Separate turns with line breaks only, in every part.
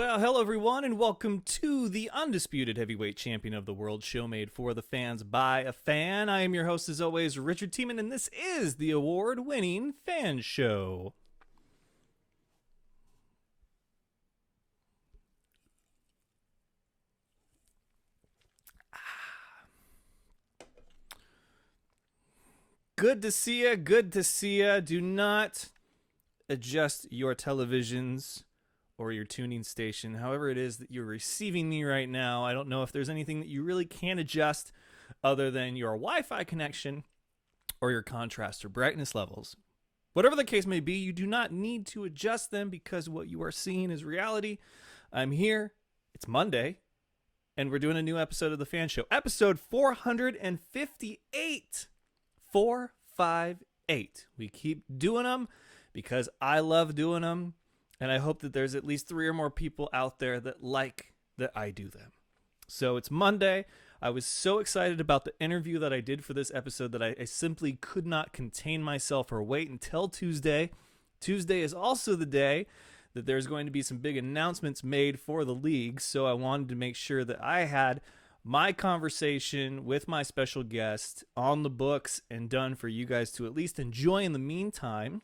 Well, hello everyone, and welcome to the undisputed heavyweight champion of the world, show made for the fans by a fan. I am your host, as always, Richard Tiemann, and this is the award-winning Fan Show. Good to see ya, good to see ya. Do not adjust your televisions or your tuning station, however it is that you're receiving me right now. I don't know if there's anything that you really can adjust other than your Wi-Fi connection or your contrast or brightness levels. Whatever the case may be, you do not need to adjust them because what you are seeing is reality. I'm here. It's Monday, and we're doing a new episode of The Fan Show. Episode 458. 458. We keep doing them because I love doing them. And I hope that there's at least 3 or more people out there that like that I do them. So it's Monday. I was so excited about the interview that I did for this episode that I simply could not contain myself or wait until Tuesday. Tuesday is also the day that there's going to be some big announcements made for the league. So I wanted to make sure that I had my conversation with my special guest on the books and done for you guys to at least enjoy in the meantime.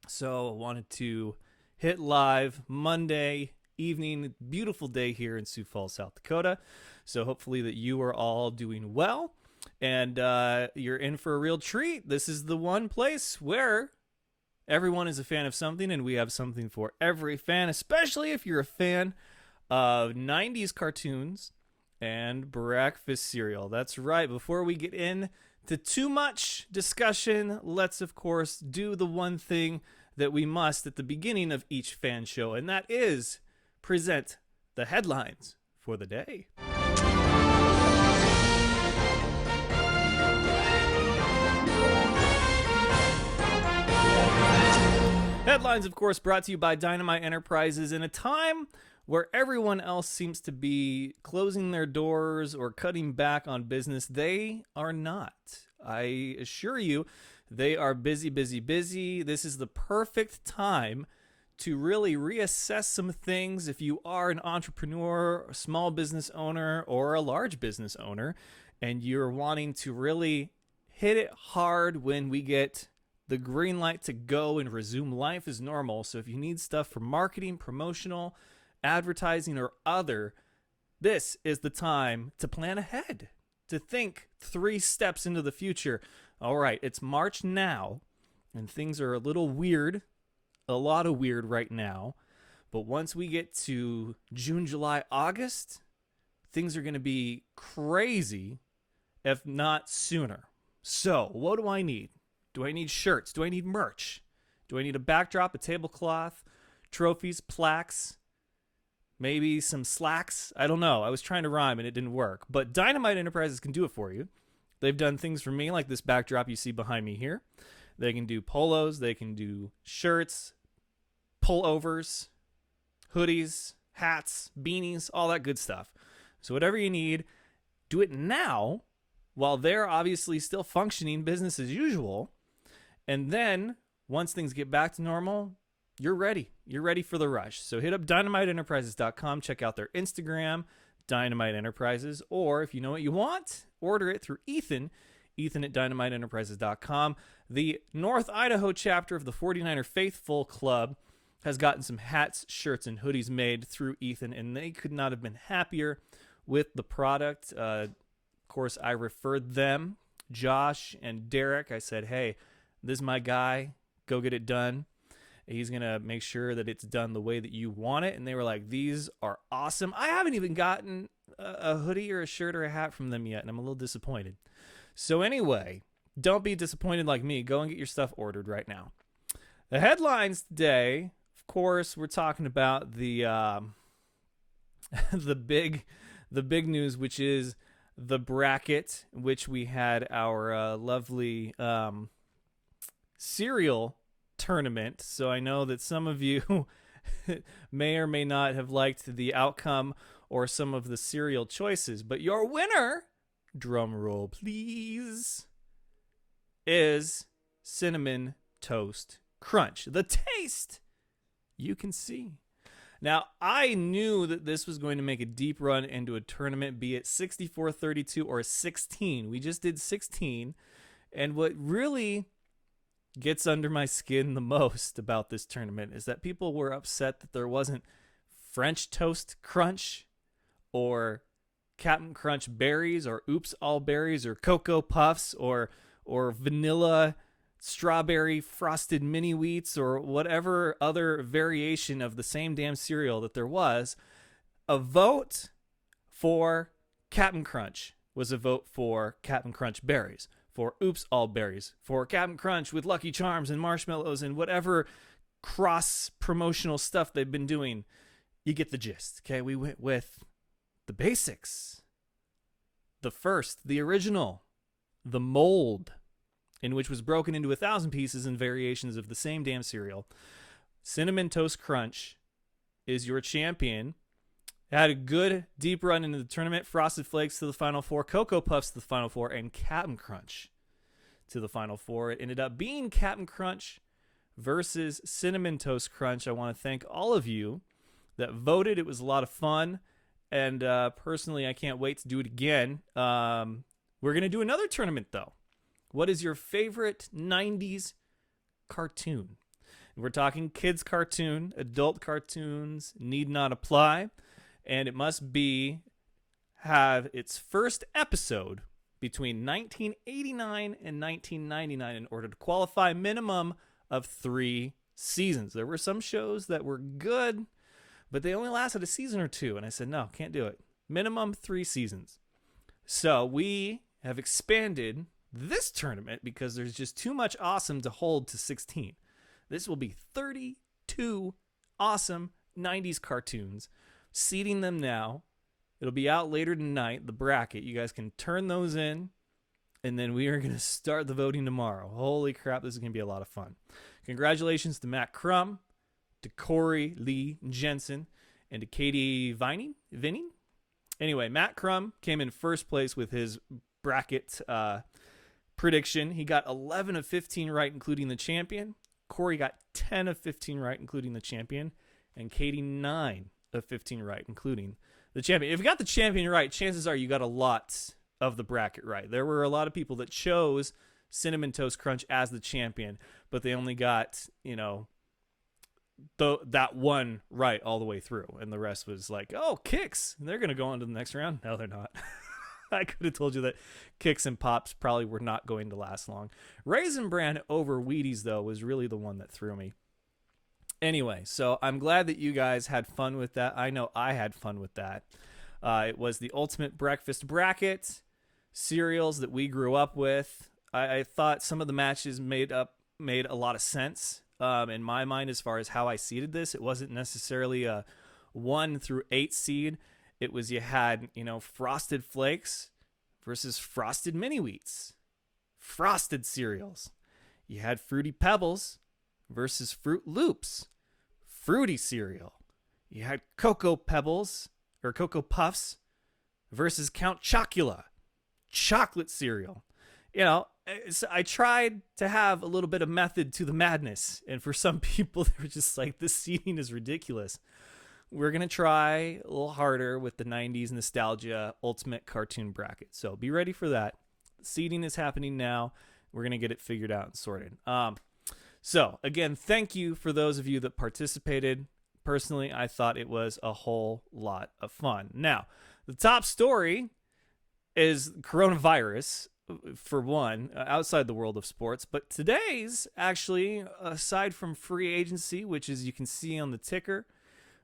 So I wanted to hit live Monday evening, beautiful day here in Sioux Falls, South Dakota. So hopefully that you are all doing well and you're in for a real treat. This is the one place where everyone is a fan of something, and we have something for every fan, especially if you're a fan of 90s cartoons and breakfast cereal. That's right. Before we get into too much discussion, let's of course do the one thing that we must at the beginning of each fan show, and that is present the headlines for the day. Headlines, of course, brought to you by Dynamite Enterprises. In a time where everyone else seems to be closing their doors or cutting back on business, they are not. I assure you, they are busy, busy, busy. This is the perfect time to really reassess some things if you are an entrepreneur, a small business owner, or a large business owner, and you're wanting to really hit it hard when we get the green light to go and resume life as normal. So if you need stuff for marketing, promotional, advertising, or other, this is the time to plan ahead, to think 3 steps into the future. All right, it's March now, and things are a little weird, a lot of weird right now. But once we get to June, July, August, things are going to be crazy, if not sooner. So what do I need? Do I need shirts? Do I need merch? Do I need a backdrop, a tablecloth, trophies, plaques, maybe some slacks? I don't know. I was trying to rhyme and it didn't work. But Dynamite Enterprises can do it for you. They've done things for me like this backdrop you see behind me here. They can do polos. They can do shirts, pullovers, hoodies, hats, beanies, all that good stuff. So whatever you need, do it now while they're obviously still functioning business as usual. And then once things get back to normal, you're ready. You're ready for the rush. So hit up dynamiteenterprises.com. Check out their Instagram, Dynamite Enterprises, or if you know what you want, order it through Ethan at dynamiteenterprises.com. The North Idaho chapter of the 49er Faithful Club has gotten some hats, shirts, and hoodies made through Ethan, and they could not have been happier with the product. Of course, I referred them, Josh and Derek. I said, hey, this is my guy. Go get it done. He's going to make sure that it's done the way that you want it. And they were like, these are awesome. I haven't even gotten a hoodie or a shirt or a hat from them yet, and I'm a little disappointed. So anyway, don't be disappointed like me. Go and get your stuff ordered right now. The headlines today, of course, we're talking about the the big news, which is the bracket, which we had our lovely cereal tournament. So I know that some of you may or may not have liked the outcome or some of the cereal choices, but your winner, drum roll please, is Cinnamon Toast Crunch. The taste you can see. Now, I knew that this was going to make a deep run into a tournament, be it 64-32 or 16. We just did 16. And what really gets under my skin the most about this tournament is that people were upset that there wasn't French Toast Crunch or Captain Crunch Berries or Oops All Berries or Cocoa Puffs or vanilla strawberry frosted mini wheats or whatever other variation of the same damn cereal that there was. A vote for Captain Crunch was a vote for Captain Crunch Berries, for Oops All Berries, for Captain Crunch with Lucky Charms and marshmallows and whatever cross promotional stuff they've been doing. You get the gist. Okay, we went with the basics. The first, the original, the mold, in which was broken into 1,000 pieces and variations of the same damn cereal. Cinnamon Toast Crunch is your champion. It had a good deep run into the tournament. Frosted Flakes to the Final Four, Cocoa Puffs to the Final Four, and Captain Crunch to the Final Four. It ended up being Captain Crunch versus Cinnamon Toast Crunch. I want to thank all of you that voted. It was a lot of fun. And personally, I can't wait to do it again. We're going to do another tournament, though. What is your favorite 90s cartoon? We're talking kids cartoon. Adult cartoons need not apply. And it must have its first episode between 1989 and 1999 in order to qualify. Minimum of 3 seasons. There were some shows that were good, but they only lasted a season or 2. And I said, no, can't do it. Minimum 3 seasons. So we have expanded this tournament because there's just too much awesome to hold to 16. This will be 32 awesome 90s cartoons. Seeding them now. It'll be out later tonight, the bracket. You guys can turn those in, and then we are going to start the voting tomorrow. Holy crap, this is going to be a lot of fun. Congratulations to Matt Crum, to Corey Lee Jensen, and to Katie Vinning. Anyway, Matt Crum came in first place with his bracket prediction. He got 11 of 15 right, including the champion. Corey got 10 of 15 right, including the champion. And Katie 9 of 15 right, including the champion. If you got the champion right, chances are you got a lot of the bracket right. There were a lot of people that chose Cinnamon Toast Crunch as the champion, but they only got, that one right all the way through. And the rest was like, oh, Kicks. They're going to go on to the next round. No, they're not. I could have told you that Kicks and Pops probably were not going to last long. Raisin Bran over Wheaties, though, was really the one that threw me. Anyway, so I'm glad that you guys had fun with that. I know I had fun with that. It was the ultimate breakfast bracket, cereals that we grew up with. I thought some of the matches made a lot of sense in my mind as far as how I seeded this. It wasn't necessarily a 1 through 8 seed. It was you had, Frosted Flakes versus Frosted Mini Wheats, frosted cereals. You had Fruity Pebbles versus Fruit Loops, fruity cereal. You had Cocoa Pebbles or Cocoa Puffs versus Count Chocula, chocolate cereal. I tried to have a little bit of method to the madness, and for some people, they were just like, this seeding is ridiculous. We're going to try a little harder with the 90s nostalgia ultimate cartoon bracket. So be ready for that. Seeding is happening now. We're going to get it figured out and sorted. So again, thank you for those of you that participated. Personally, I thought it was a whole lot of fun. Now, the top story is coronavirus, for one, outside the world of sports. But today's actually, aside from free agency, which as you can see on the ticker,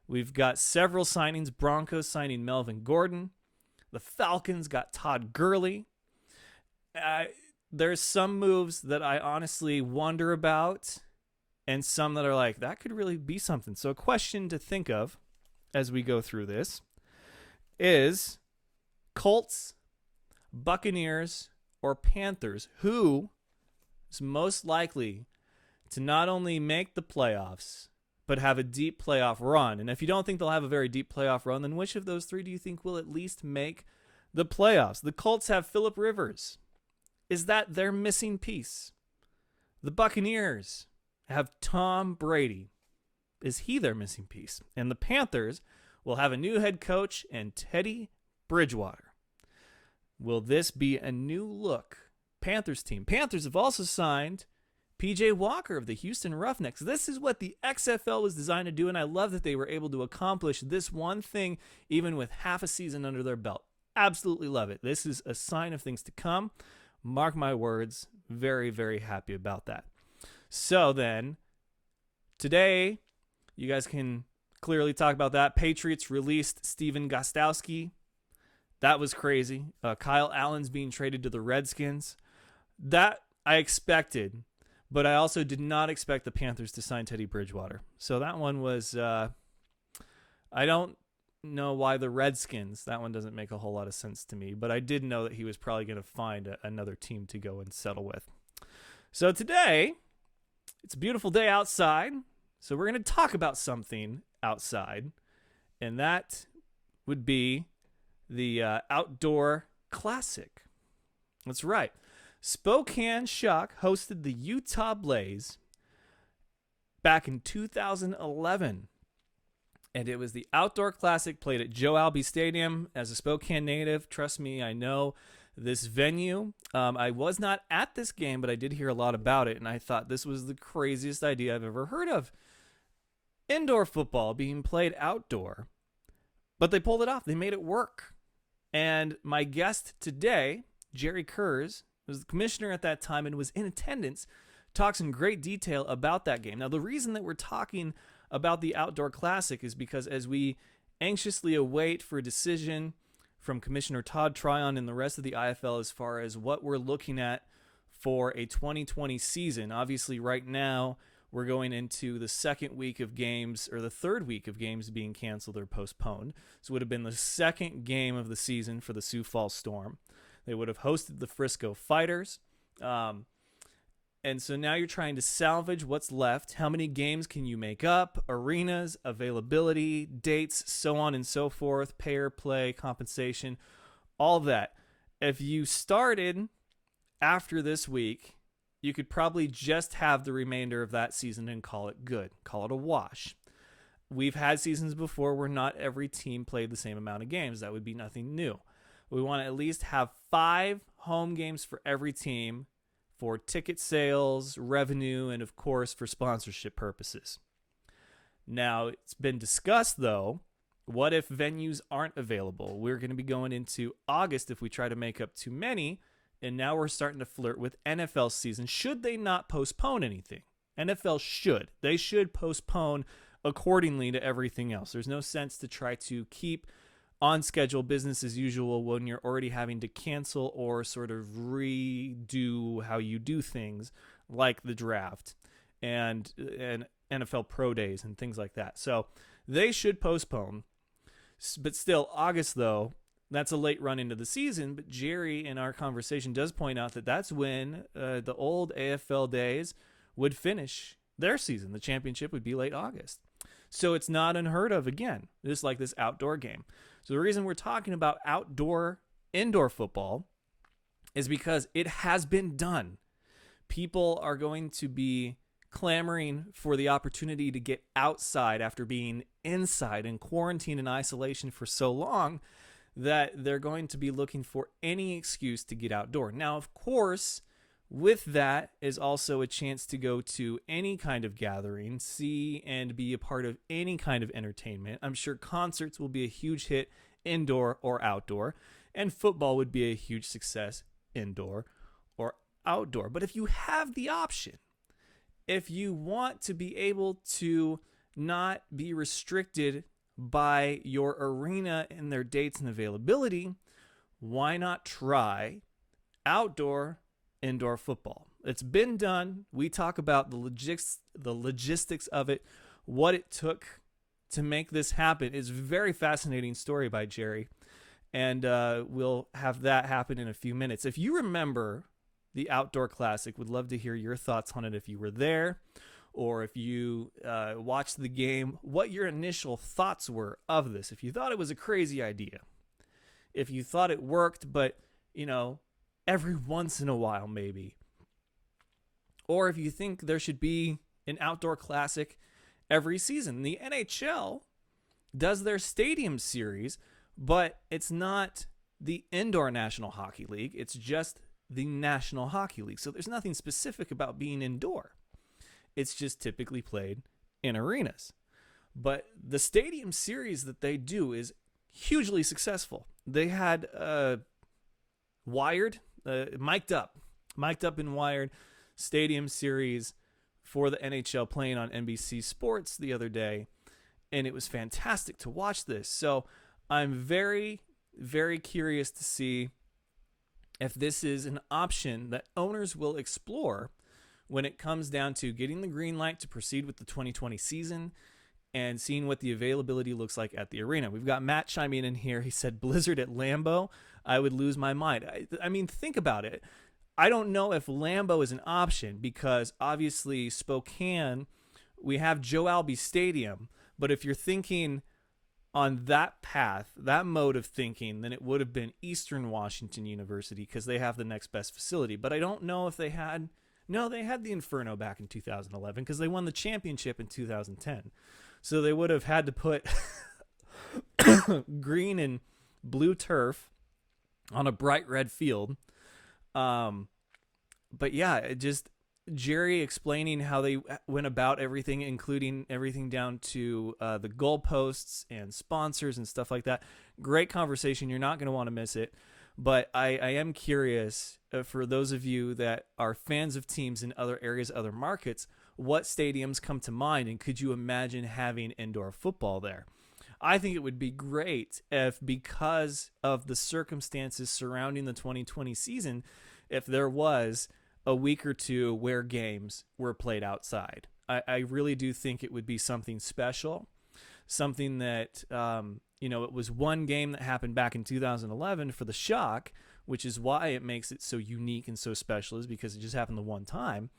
we've got several signings. Broncos signing Melvin Gordon. The Falcons got Todd Gurley. There's some moves that I honestly wonder about, and some that are like, that could really be something. So a question to think of as we go through this is Colts, Buccaneers, or Panthers, who is most likely to not only make the playoffs, but have a deep playoff run. And if you don't think they'll have a very deep playoff run, then which of those three do you think will at least make the playoffs? The Colts have Phillip Rivers. Is that their missing piece? The Buccaneers have Tom Brady. Is he their missing piece? And the Panthers will have a new head coach and Teddy Bridgewater. Will this be a new look Panthers team? Panthers have also signed PJ Walker of the Houston Roughnecks. This is what the XFL was designed to do, and I love that they were able to accomplish this one thing even with half a season under their belt. Absolutely love it. This is a sign of things to come. Mark my words. Very, very happy about that. So then, today, you guys can clearly talk about that. Patriots released Stephen Gostkowski. That was crazy. Kyle Allen's being traded to the Redskins. That I expected, but I also did not expect the Panthers to sign Teddy Bridgewater. So that one was, I don't know why the Redskins. That one doesn't make a whole lot of sense to me, but I did know that he was probably going to find another team to go and settle with. So today, it's a beautiful day outside, so we're going to talk about something outside, and that would be the Outdoor Classic. That's right. Spokane Shock hosted the Utah Blaze back in 2011, and it was the Outdoor Classic played at Joe Albee Stadium. As a Spokane native, trust me, I know this venue. I was not at this game, but I did hear a lot about it, and I thought this was the craziest idea I've ever heard of. Indoor football being played outdoor, but they pulled it off. They made it work. And my guest today, Jerry Kurz, was the commissioner at that time and was in attendance, talks in great detail about that game. Now, the reason that we're talking about the Outdoor Classic is because as we anxiously await for a decision from Commissioner Todd Tryon and the rest of the IFL as far as what we're looking at for a 2020 season, obviously right now we're going into the second week of games, or the third week of games being canceled or postponed. So it would have been the second game of the season for the Sioux Falls Storm. They would have hosted the Frisco Fighters. And so now you're trying to salvage what's left. How many games can you make up? Arenas, availability, dates, so on and so forth, pay or play, compensation, all that. If you started after this week, you could probably just have the remainder of that season and call it good. Call it a wash. We've had seasons before where not every team played the same amount of games. That would be nothing new. We want to at least have 5 home games for every team for ticket sales, revenue, and of course for sponsorship purposes. Now, it's been discussed though, what if venues aren't available? We're going to be going into August if we try to make up too many, and now we're starting to flirt with NFL season. Should they not postpone anything? NFL should. They should postpone accordingly to everything else. There's no sense to try to keep on schedule business as usual when you're already having to cancel or sort of redo how you do things, like the draft and NFL Pro Days and things like that. So they should postpone. But still, August, though, that's a late run into the season. But Jerry, in our conversation, does point out that that's when the old AFL days would finish their season. The championship would be late August. So it's not unheard of, again, just like this outdoor game. So the reason we're talking about indoor football is because it has been done. People are going to be clamoring for the opportunity to get outside after being inside in quarantine and isolation for so long that they're going to be looking for any excuse to get outdoor. Now, of course, with that is also a chance to go to any kind of gathering, see and be a part of any kind of entertainment. I'm sure concerts will be a huge hit, indoor or outdoor, and football would be a huge success, indoor or outdoor. But if you have the option, if you want to be able to not be restricted by your arena and their dates and availability, why not try indoor football? It's been done. We talk about the logistics of it, what it took to make this happen. It's a very fascinating story by Jerry, and we'll have that happen in a few minutes. If you remember the Outdoor Classic, would love to hear your thoughts on it if you were there or if you watched the game, what your initial thoughts were of this. If you thought it was a crazy idea, if you thought it worked, but, every once in a while maybe, or if you think there should be an Outdoor Classic every season. The NHL does their stadium series, but it's not the Indoor National Hockey League. It's just the National Hockey League. So there's nothing specific about being indoor. It's just typically played in arenas. But the stadium series that they do is hugely successful. They had mic'd up and wired stadium series for the NHL playing on NBC Sports the other day, and it was fantastic to watch this. So I'm very, very curious to see if this is an option that owners will explore when it comes down to getting the green light to proceed with the 2020 season and seeing what the availability looks like at the arena. We've got Matt chiming in here. He said, Blizzard at Lambeau, I would lose my mind. I mean, think about it. I don't know if Lambeau is an option because obviously Spokane, we have Joe Albee Stadium. But if you're thinking on that path, that mode of thinking, then it would have been Eastern Washington University because they have the next best facility. But I don't know if they had... No, they had the Inferno back in 2011 because they won the championship in 2010. So they would have had to put green and blue turf on a bright red field. But yeah, just Jerry explaining how they went about everything, including everything down to the goalposts and sponsors and stuff like that. Great conversation. You're not going to want to miss it. But I am curious, for those of you that are fans of teams in other areas, other markets, what stadiums come to mind, and could you imagine having indoor football there? I think it would be great if, because of the circumstances surrounding the 2020 season, if there was a week or two where games were played outside. I really do think it would be something special, something that, it was one game that happened back in 2011 for the Shock, which is why it makes it so unique and so special, is because it just happened the one time.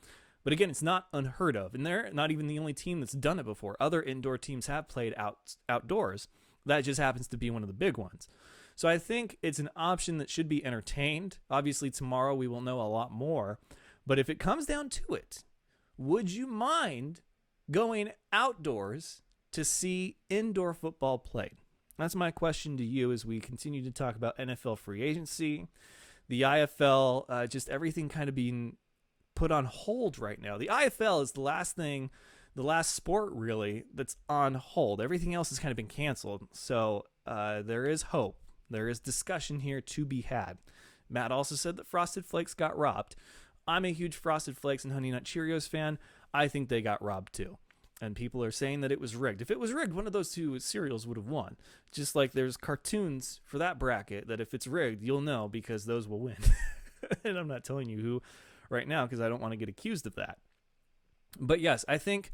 But again, it's not unheard of, and they're not even the only team that's done it before. Other indoor teams have played outdoors. That just happens to be one of the big ones. So I think it's an option that should be entertained. Obviously, tomorrow we will know a lot more. But if it comes down to it, would you mind going outdoors to see indoor football played? That's my question to you as we continue to talk about NFL free agency, the IFL, just everything kind of being put on hold right now. The IFL is the last sport really that's on hold. Everything else has kind of been canceled. So there is hope. There is discussion here to be had. Matt also said that Frosted Flakes got robbed. I'm a huge Frosted Flakes and Honey Nut Cheerios fan. I think they got robbed too. And people are saying that it was rigged. If it was rigged, one of those two cereals would have won. Just like there's cartoons for that bracket that if it's rigged, you'll know because those will win. And I'm not telling you who right now because I don't want to get accused of that. But yes, I think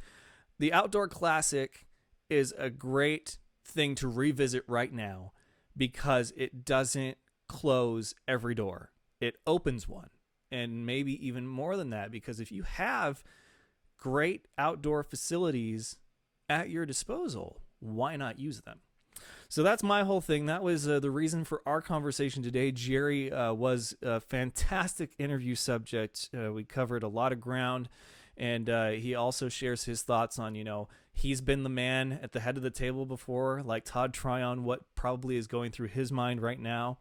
the Outdoor Classic is a great thing to revisit right now because it doesn't close every door. It opens one. And maybe even more than that, because if you have great outdoor facilities at your disposal, why not use them? So that's my whole thing. That was the reason for our conversation today. Jerry was a fantastic interview subject. We covered a lot of ground, and he also shares his thoughts on, he's been the man at the head of the table before, like Todd Tryon, what probably is going through his mind right now.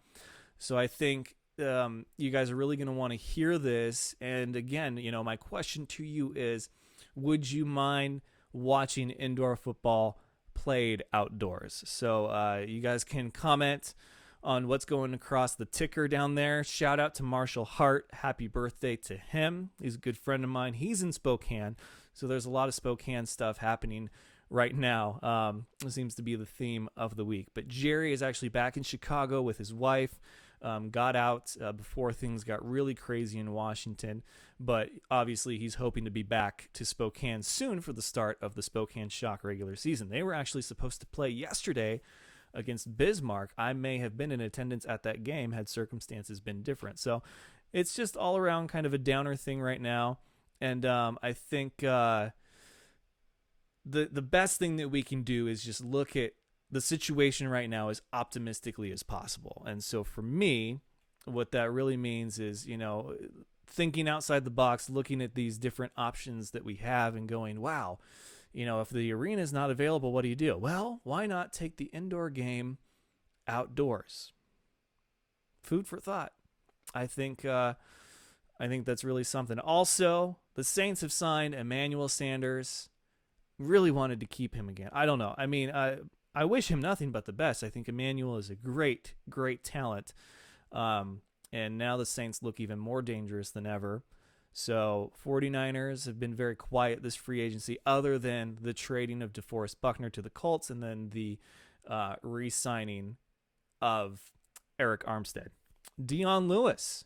So I think you guys are really going to want to hear this. And again, my question to you is, would you mind watching indoor football played outdoors? So you guys can comment on what's going across the ticker down there. Shout out to Marshall Hart. Happy birthday to him. He's a good friend of mine. He's in Spokane. So there's a lot of Spokane stuff happening right now. It seems to be the theme of the week. But Jerry is actually back in Chicago with his wife. Got out before things got really crazy in Washington, but obviously he's hoping to be back to Spokane soon for the start of the Spokane Shock regular season. They were actually supposed to play yesterday against Bismarck. I may have been in attendance at that game had circumstances been different. So it's just all around kind of a downer thing right now, and I think the best thing that we can do is just look at the situation right now as optimistically as possible. And so for me, what that really means is, thinking outside the box, looking at these different options that we have and going, wow, if the arena is not available, what do you do? Well, why not take the indoor game outdoors? Food for thought. I think that's really something. Also, the Saints have signed Emmanuel Sanders. Really wanted to keep him again. I don't know. I mean, I wish him nothing but the best. I think Emmanuel is a great, great talent. And now the Saints look even more dangerous than ever. So 49ers have been very quiet this free agency, other than the trading of DeForest Buckner to the Colts and then the re-signing of Eric Armstead. Dion Lewis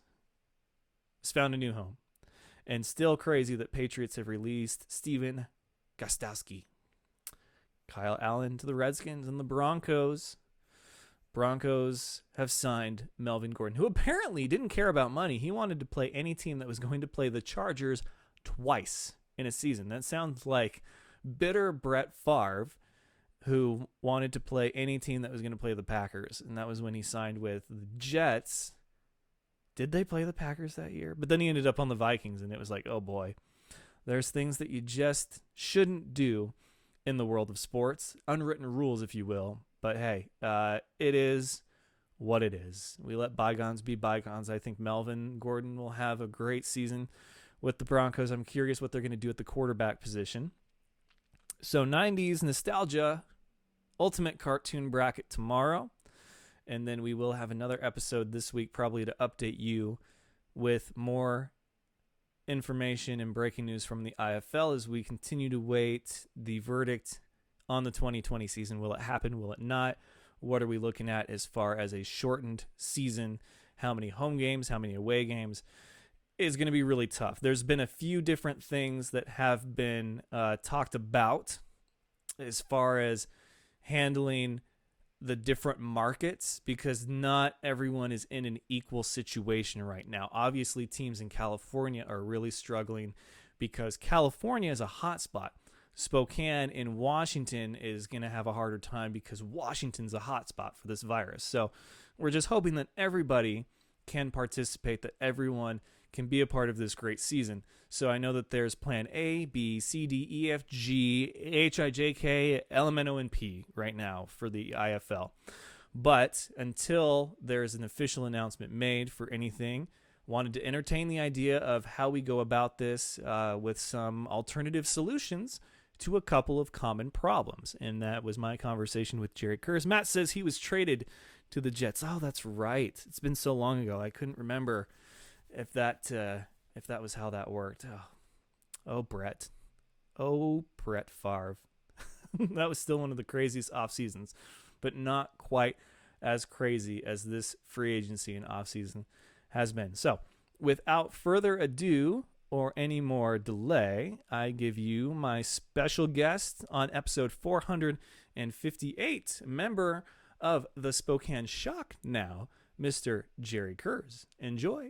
has found a new home. And still crazy that Patriots have released Steven Gostkowski. Kyle Allen to the Redskins, and the Broncos have signed Melvin Gordon, who apparently didn't care about money. He wanted to play any team that was going to play the Chargers twice in a season. That sounds like bitter Brett Favre, who wanted to play any team that was going to play the Packers, and that was when he signed with the Jets. Did they play the Packers that year? But then he ended up on the Vikings, and it was like, oh boy. There's things that you just shouldn't do in the world of sports. Unwritten rules, if you will. But hey, it is what it is. We let bygones be bygones. I think Melvin Gordon will have a great season with the Broncos. I'm curious what they're going to do at the quarterback position. So 90s nostalgia, ultimate cartoon bracket tomorrow. And then we will have another episode this week probably to update you with more information and breaking news from the AFL as we continue to wait the verdict on the 2020 season. Will it happen? Will it not? What are we looking at as far as a shortened season? How many home games? How many away games? Is going to be really tough. There's been a few different things that have been talked about as far as handling the different markets, because not everyone is in an equal situation right now. Obviously, teams in California are really struggling because California is a hot spot. Spokane in Washington is going to have a harder time because Washington's a hot spot for this virus. So we're just hoping that everybody can participate, that everyone can be a part of this great season. So I know that there's plan A, B, C, D, E, F, G, H, I, J, K, L, M, N, O, and P right now for the IFL. But until there's an official announcement made for anything, wanted to entertain the idea of how we go about this with some alternative solutions to a couple of common problems. And that was my conversation with Jerry Kurz. Matt says he was traded to the Jets. Oh, that's right. It's been so long ago. I couldn't remember if that was how that worked. Oh, Brett. Oh, Brett Favre. That was still one of the craziest off seasons, but not quite as crazy as this free agency and off season has been. So, without further ado or any more delay, I give you my special guest on episode 458, member of the Spokane Shock now, Mr. Jerry Kurz. Enjoy.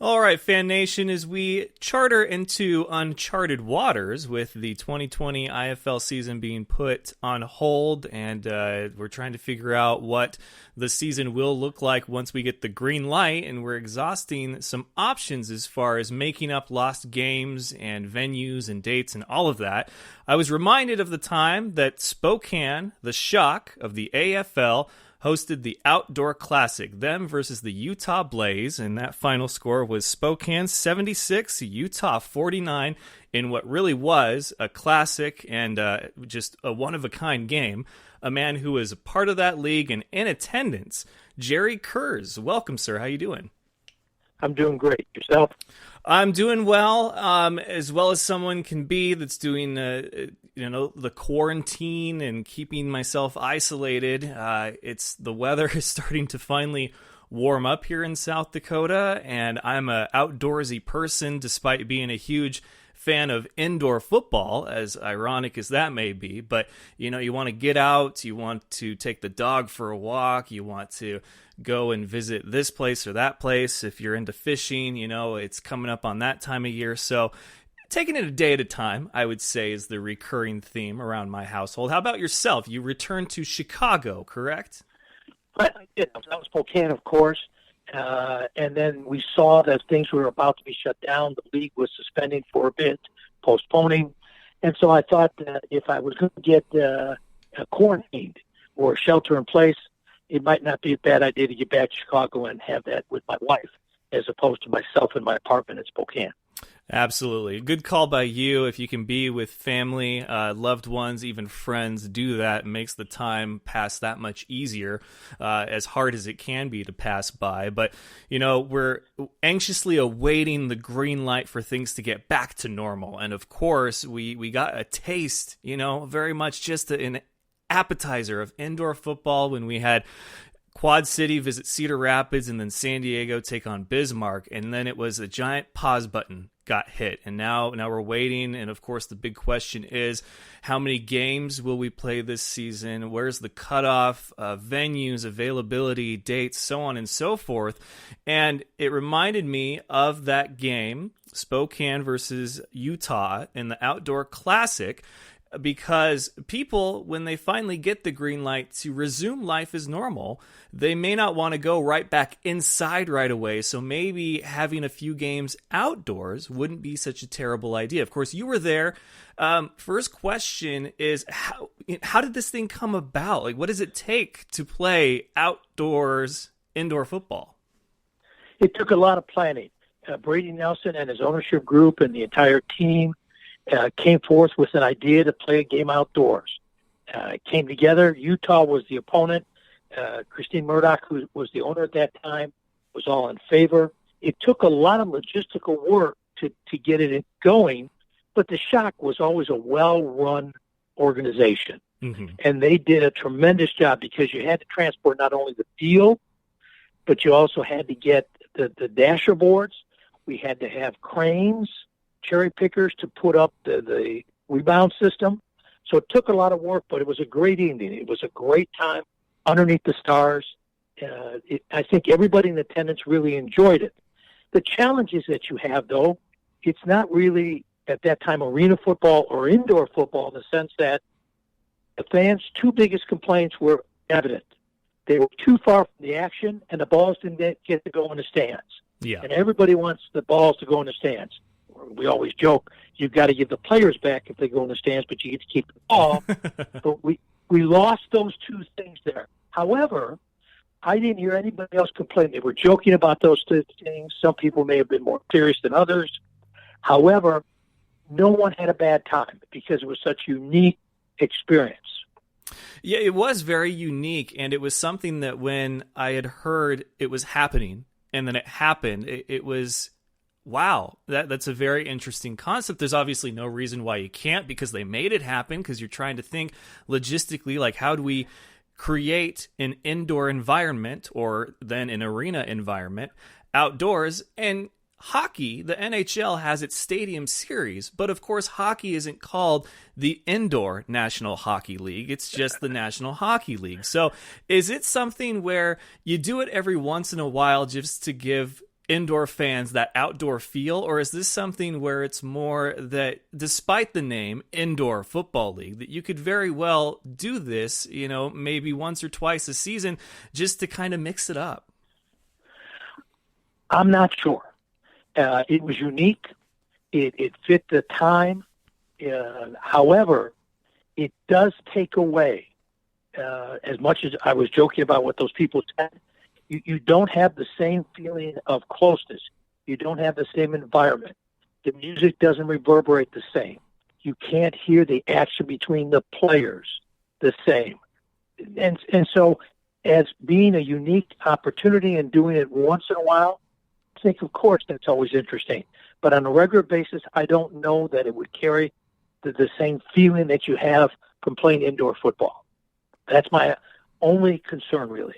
All right, Fan Nation, as we charter into uncharted waters with the 2020 IFL season being put on hold, and we're trying to figure out what the season will look like once we get the green light, and we're exhausting some options as far as making up lost games and venues and dates and all of that. I was reminded of the time that Spokane, the Shock of the AFL, hosted the Outdoor Classic, them versus the Utah Blaze, and that final score was Spokane 76, Utah 49, in what really was a classic and just a one-of-a-kind game. A man who was a part of that league and in attendance, Jerry Kurz. Welcome, sir. How you doing?
I'm doing great. Yourself?
I'm doing well as someone can be that's doing the quarantine and keeping myself isolated. It's the weather is starting to finally warm up here in South Dakota, and I'm a outdoorsy person despite being a huge fan of indoor football, as ironic as that may be. But you want to get out, you want to take the dog for a walk, you want to go and visit this place or that place. If you're into fishing, it's coming up on that time of year. So taking it a day at a time, I would say, is the recurring theme around my household. How about yourself? You returned to Chicago, correct?
I did. I was Spokane, of course, And then we saw that things were about to be shut down. The league was suspending for a bit, postponing. And so I thought that if I was going to get quarantined or shelter in place, it might not be a bad idea to get back to Chicago and have that with my wife, as opposed to myself in my apartment in Spokane.
Absolutely. Good call by you. If you can be with family, loved ones, even friends, do that. It makes the time pass that much easier, as hard as it can be to pass by. But, we're anxiously awaiting the green light for things to get back to normal. And of course, we got a taste, very much just an appetizer of indoor football when we had Quad City visit Cedar Rapids and then San Diego take on Bismarck. And then it was a giant pause button got hit. And now we're waiting. And of course, the big question is, how many games will we play this season? Where's the cutoff, venues, availability, dates, so on and so forth. And it reminded me of that game, Spokane versus Utah in the Outdoor Classic, because people, when they finally get the green light to resume life as normal, they may not want to go right back inside right away. So maybe having a few games outdoors wouldn't be such a terrible idea. Of course, you were there. First question is, how did this thing come about? Like, what does it take to play outdoors indoor football?
It took a lot of planning. Brady Nelson and his ownership group and the entire team came forth with an idea to play a game outdoors. It came together. Utah was the opponent. Christine Murdoch, who was the owner at that time, was all in favor. It took a lot of logistical work to get it going, but the Shock was always a well-run organization. Mm-hmm. And they did a tremendous job because you had to transport not only the field, but you also had to get the dasher boards. We had to have cranes, cherry pickers to put up the rebound system. So it took a lot of work, but it was a great evening. It was a great time underneath the stars. I think everybody in attendance really enjoyed it. The challenges that you have, though, it's not really, at that time, arena football or indoor football in the sense that the fans' two biggest complaints were evident. They were too far from the action, and the balls didn't get to go in the stands.
Yeah.
And everybody wants the balls to go in the stands. We always joke, you've got to give the players back if they go in the stands, but you get to keep the ball. But we lost those two things there. However, I didn't hear anybody else complain. They were joking about those two things. Some people may have been more serious than others. However, no one had a bad time because it was such a unique experience.
Yeah, it was very unique, and it was something that when I had heard it was happening, and then it happened, it was... wow, that's a very interesting concept. There's obviously no reason why you can't, because they made it happen, because you're trying to think logistically, like, how do we create an indoor environment or then an arena environment outdoors? And hockey, the NHL has its stadium series, but of course hockey isn't called the Indoor National Hockey League. It's just the National Hockey League. So is it something where you do it every once in a while just to give indoor fans that outdoor feel, or is this something where it's more that, despite the name Indoor Football League, that you could very well do this, maybe once or twice a season just to kind of mix it up?
I'm not sure. It was unique. It fit the time. However, it does take away, as much as I was joking about what those people said, you don't have the same feeling of closeness. You don't have the same environment. The music doesn't reverberate the same. You can't hear the action between the players the same. And so, as being a unique opportunity and doing it once in a while, I think, of course, that's always interesting. But on a regular basis, I don't know that it would carry the same feeling that you have from playing indoor football. That's my only concern, really.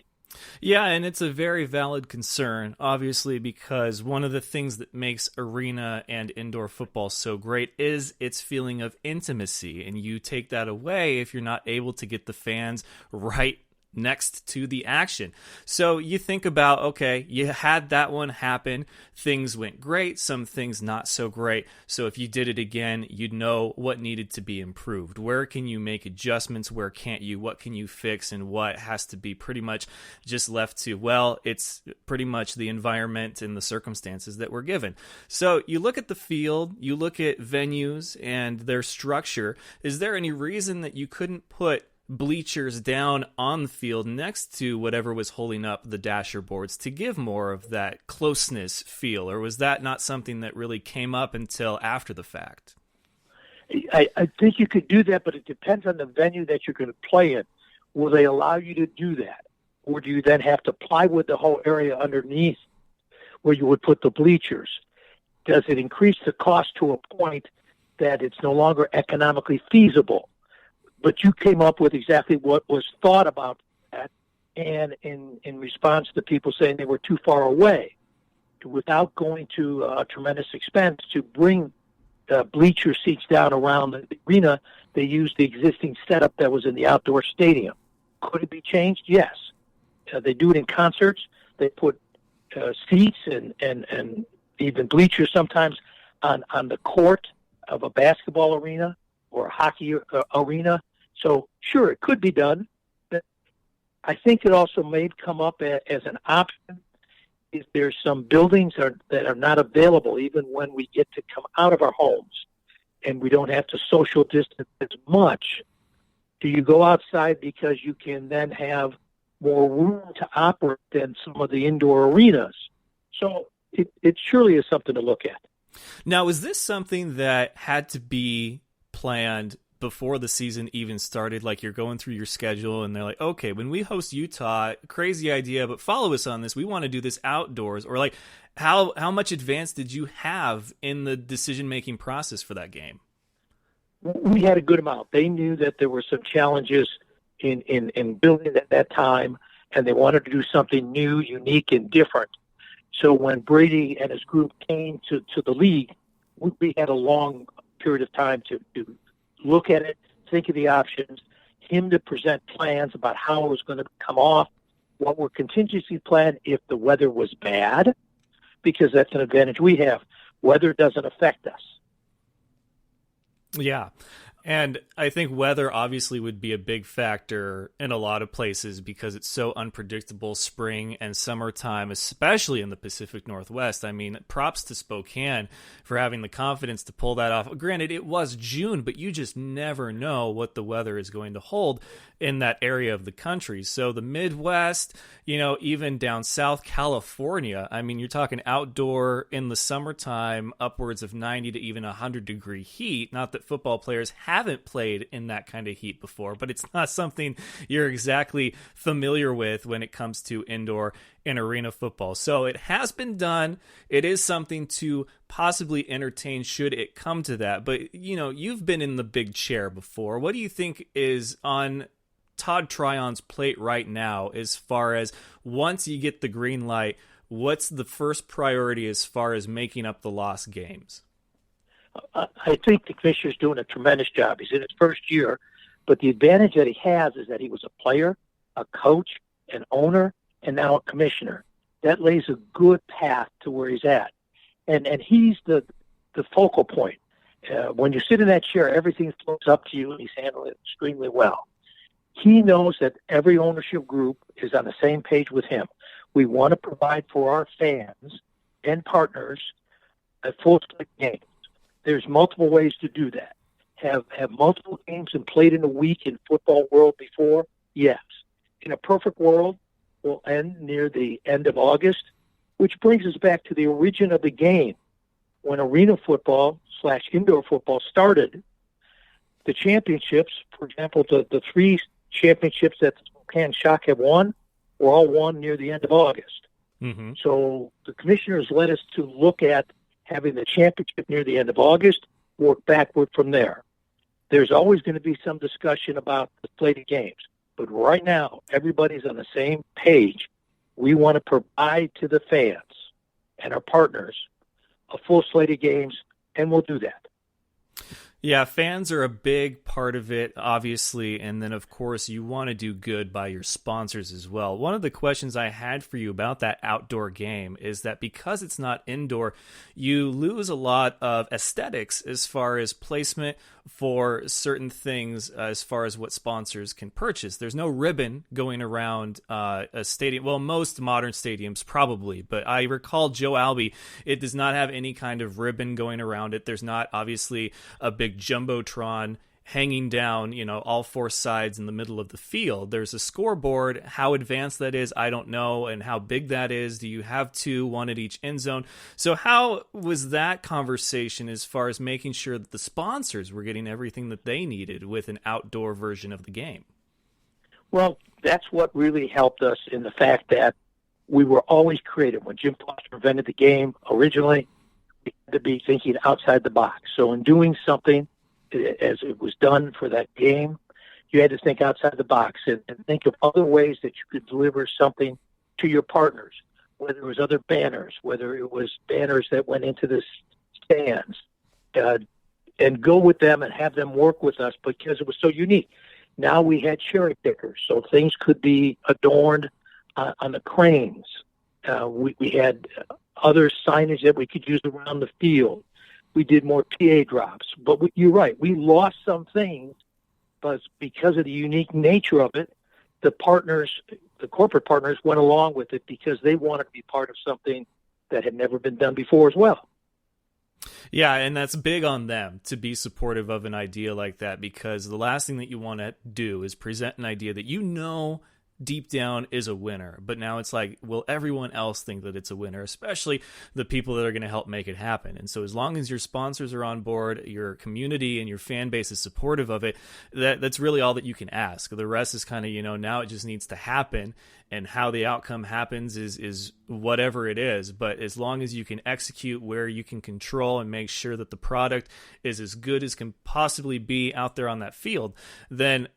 Yeah, and it's a very valid concern, obviously, because one of the things that makes arena and indoor football so great is its feeling of intimacy, and you take that away if you're not able to get the fans right next to the action. So you think about, okay, you had that one happen. Things went great, some things not so great. So if you did it again, you'd know what needed to be improved. Where can you make adjustments? Where can't you? What can you fix? And what has to be pretty much just left to, well, it's pretty much the environment and the circumstances that we're given. So you look at the field, you look at venues and their structure. Is there any reason that you couldn't put bleachers down on the field next to whatever was holding up the dasher boards to give more of that closeness feel? Or was that not something that really came up until after the fact?
I think you could do that, but it depends on the venue that you're going to play in. Will they allow you to do that? Or do you then have to plywood the whole area underneath where you would put the bleachers? Does it increase the cost to a point that it's no longer economically feasible? But you came up with exactly what was thought about that, and in response to people saying they were too far away, without going to tremendous expense to bring bleacher seats down around the arena, they used the existing setup that was in the outdoor stadium. Could it be changed? Yes. They do it in concerts. They put seats and even bleachers sometimes on the court of a basketball arena or a hockey arena. So, sure, it could be done, but I think it also may come up as an option if there's some buildings that are not available even when we get to come out of our homes and we don't have to social distance as much. Do you go outside because you can then have more room to operate than some of the indoor arenas? So it surely is something to look at.
Now, is this something that had to be planned before the season even started? Like you're going through your schedule and they're like, okay, when we host Utah, crazy idea, but follow us on this. We want to do this outdoors. Or like how much advance did you have in the decision-making process for that game?
We had a good amount. They knew that there were some challenges in building at that time, and they wanted to do something new, unique, and different. So when Brady and his group came to the league, we had a long period of time to look at it, think of the options, him to present plans about how it was going to come off, what were contingency plans if the weather was bad, because that's an advantage we have. Weather doesn't affect us.
Yeah. And I think weather obviously would be a big factor in a lot of places because it's so unpredictable spring and summertime, especially in the Pacific Northwest. I mean, props to Spokane for having the confidence to pull that off. Granted, it was June, but you just never know what the weather is going to hold in that area of the country. So the Midwest, even down South California, I mean, you're talking outdoor in the summertime, upwards of 90 to even 100-degree heat. Not that football players haven't played in that kind of heat before, but it's not something you're exactly familiar with when it comes to indoor and arena football. So it has been done. It is something to possibly entertain should it come to that. But, you've been in the big chair before. What do you think is on Todd Tryon's plate right now as far as once you get the green light, what's the first priority as far as making up the lost games?
I think the commissioner's doing a tremendous job. He's in his first year, but the advantage that he has is that he was a player, a coach, an owner, and now a commissioner. That lays a good path to where he's at. And he's the focal point. When you sit in that chair, everything floats up to you, and he's handling it extremely well. He knows that every ownership group is on the same page with him. We want to provide for our fans and partners a full slate game. There's multiple ways to do that. Have multiple games and played in a week in football world before? Yes. In a perfect world, we'll end near the end of August, which brings us back to the origin of the game. When arena football / indoor football started, the championships, for example, the 3 championships that the Spokane Shock have won, were all won near the end of August. Mm-hmm. So the commissioners led us to look at having the championship near the end of August, work backward from there. There's always going to be some discussion about the slate of games. But right now, everybody's on the same page. We want to provide to the fans and our partners a full slate of games, and we'll do that.
Yeah, fans are a big part of it, obviously. And then, of course, you want to do good by your sponsors as well. One of the questions I had for you about that outdoor game is that because it's not indoor, you lose a lot of aesthetics as far as placement for certain things, as far as what sponsors can purchase. There's no ribbon going around a stadium. Well, most modern stadiums probably, but I recall Joe Albi, it does not have any kind of ribbon going around it. There's not obviously a big jumbotron hanging down, all four sides in the middle of the field. There's a scoreboard. How advanced that is, I don't know. And how big that is. Do you have two, one at each end zone? So how was that conversation as far as making sure that the sponsors were getting everything that they needed with an outdoor version of the game?
Well, that's what really helped us in the fact that we were always creative. When Jim Foster invented the game originally, we had to be thinking outside the box. So in doing something as it was done for that game, you had to think outside the box and think of other ways that you could deliver something to your partners, whether it was other banners, whether it was banners that went into the stands, and go with them and have them work with us because it was so unique. Now we had cherry pickers, so things could be adorned on the cranes. We had other signage that we could use around the field. We did more PA drops. But you're right, we lost some things, but because of the unique nature of it, the corporate partners went along with it because they wanted to be part of something that had never been done before as well.
Yeah, and that's big on them to be supportive of an idea like that, because the last thing that you want to do is present an idea that deep down is a winner. But now it's like, will everyone else think that it's a winner, especially the people that are going to help make it happen? And so as long as your sponsors are on board, your community and your fan base is supportive of it, that's really all that you can ask. The rest is kind of, now it just needs to happen. And how the outcome happens is whatever it is. But as long as you can execute where you can control and make sure that the product is as good as can possibly be out there on that field, then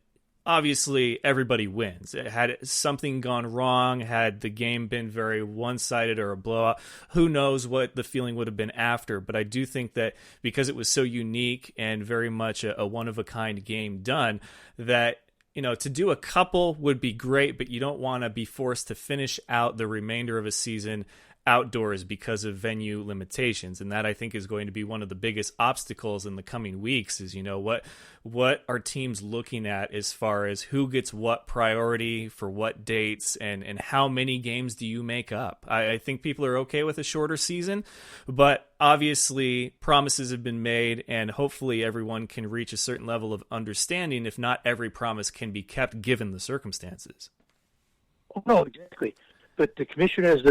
obviously everybody wins. Had something gone wrong, had the game been very one-sided or a blowout, who knows what the feeling would have been after. But I do think that because it was so unique and very much a one-of-a-kind game done, that to do a couple would be great, but you don't want to be forced to finish out the remainder of a season outdoors because of venue limitations. And that, I think, is going to be one of the biggest obstacles in the coming weeks is, what are teams looking at as far as who gets what priority for what dates and how many games do you make up? I think people are okay with a shorter season, but obviously promises have been made and hopefully everyone can reach a certain level of understanding if not every promise can be kept given the circumstances.
Oh, no, exactly. But the commissioner has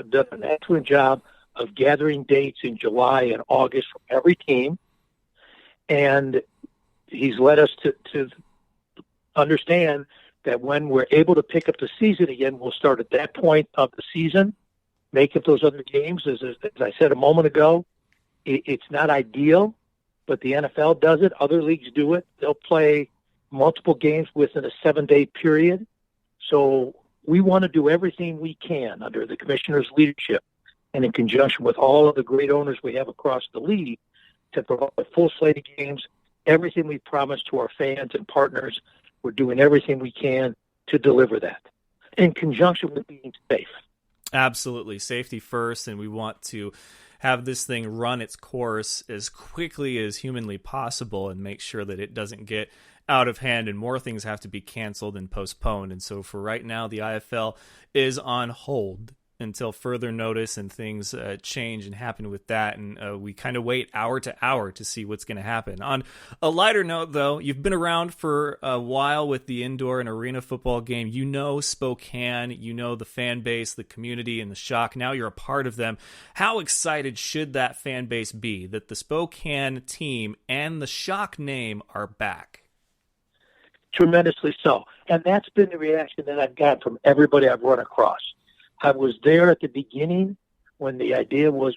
done an excellent job of gathering dates in July and August from every team, and he's led us to understand that when we're able to pick up the season again, we'll start at that point of the season, make up those other games. As I said a moment ago, it's not ideal, but the NFL does it. Other leagues do it. They'll play multiple games within a 7-day period. So we want to do everything we can under the commissioner's leadership and in conjunction with all of the great owners we have across the league to provide a full slate of games, everything we promised to our fans and partners. We're doing everything we can to deliver that in conjunction with being safe.
Absolutely. Safety first, and we want to have this thing run its course as quickly as humanly possible and make sure that it doesn't get out of hand and more things have to be canceled and postponed. And so for right now, the IFL is on hold until further notice and things change and happen with that. And we kind of wait hour to hour to see what's going to happen. On a lighter note, though, you've been around for a while with the indoor and arena football game. You know Spokane, you know the fan base, the community, and the Shock. Now you're a part of them. How excited should that fan base be that the Spokane team and the Shock name are back?
Tremendously so. And that's been the reaction that I've got from everybody I've run across. I was there at the beginning when the idea was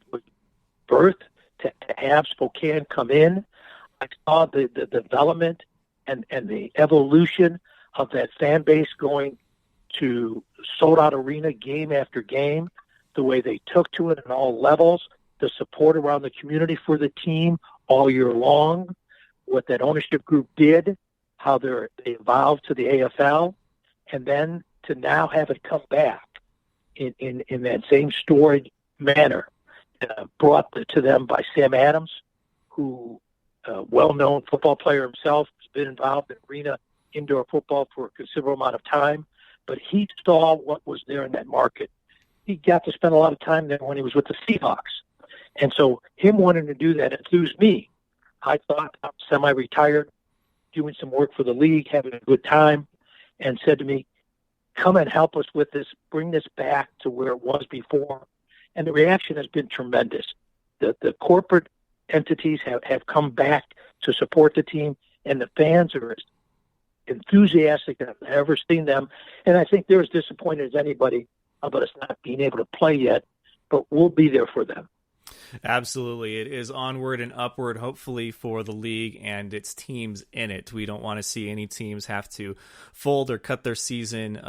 birthed to have Spokane come in. I saw the development and the evolution of that fan base going to sold-out arena game after game, the way they took to it at all levels, the support around the community for the team all year long. what that ownership group did, how they evolved to the AFL, and then to now have it come back in that same storied manner, brought to them by Sam Adams, who, well-known football player himself, has been involved in arena indoor football for a considerable amount of time, but he saw what was there in that market. He got to spend a lot of time there when he was with the Seahawks. And so him wanting to do that enthused me. I thought I was semi-retired, doing some work for the league, having a good time, and said to me, come and help us with this, bring this back to where it was before. And the reaction has been tremendous. The corporate entities have come back to support the team, and the fans are as enthusiastic as I've ever seen them. And I think they're as disappointed as anybody about us not being able to play yet, but we'll be there for them.
Absolutely. It is onward and upward, hopefully, for the league and its teams in it. We don't want to see any teams have to fold or cut their season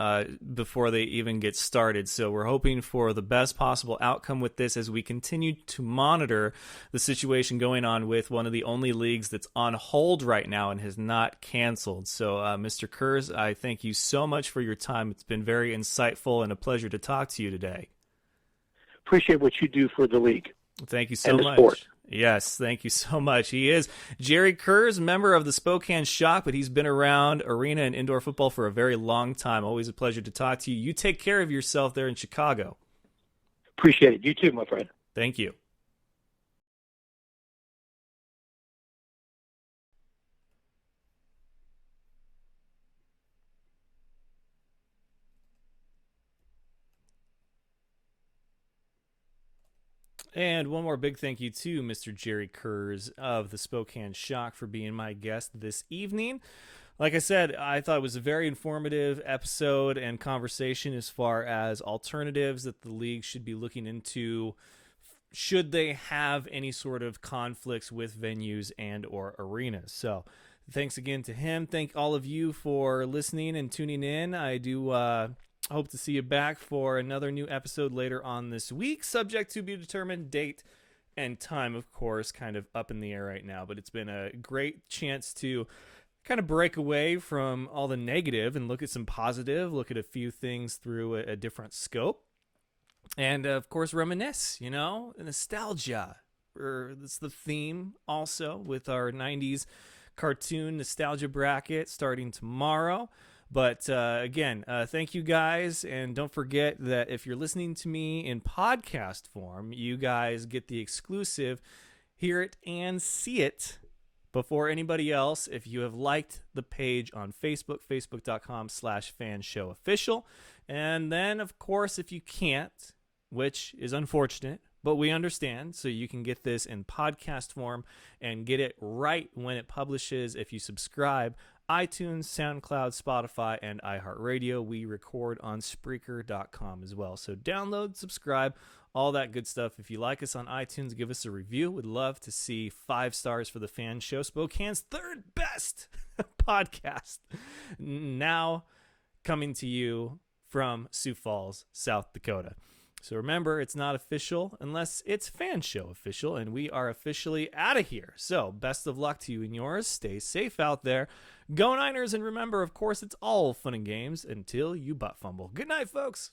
before they even get started. So we're hoping for the best possible outcome with this as we continue to monitor the situation going on with one of the only leagues that's on hold right now and has not canceled. So, Mr. Kurz, I thank you so much for your time. It's been very insightful and a pleasure to talk to you today.
Appreciate what you do for the league.
Thank you so much.
Sport.
Yes, thank you so much. He is Jerry Kurz, member of the Spokane Shock, but he's been around arena and indoor football for a very long time. Always a pleasure to talk to you. You take care of yourself there in Chicago.
Appreciate it. You too, my friend.
Thank you. And one more big thank you to Mr. Jerry Kurz of the Spokane Shock for being my guest this evening. Like I said, I thought it was a very informative episode and conversation as far as alternatives that the league should be looking into should they have any sort of conflicts with venues and or arenas. So thanks again to him. Thank all of you for listening and tuning in. I do hope to see you back for another new episode later on this week, subject to be determined. Date and time, of course, kind of up in the air right now, but it's been a great chance to kind of break away from all the negative and look at some positive, look at a few things through a different scope, and of course reminisce, nostalgia. That's the theme also with our 90s cartoon nostalgia bracket starting tomorrow. But again, thank you guys. And don't forget that if you're listening to me in podcast form, you guys get the exclusive hear it and see it before anybody else. If you have liked the page on Facebook, facebook.com/fanshowofficial. And then, of course, if you can't, which is unfortunate, but we understand, so you can get this in podcast form and get it right when it publishes if you subscribe. iTunes, SoundCloud, Spotify, and iHeartRadio. We record on Spreaker.com as well. So download, subscribe, all that good stuff. If you like us on iTunes, give us a review. We'd love to see 5 stars for the Fan Show, Spokane's third best podcast. Now coming to you from Sioux Falls, South Dakota. So remember, it's not official unless it's Fan Show official, and we are officially out of here. So best of luck to you and yours. Stay safe out there. Go Niners, and remember, of course, it's all fun and games until you butt fumble. Good night, folks.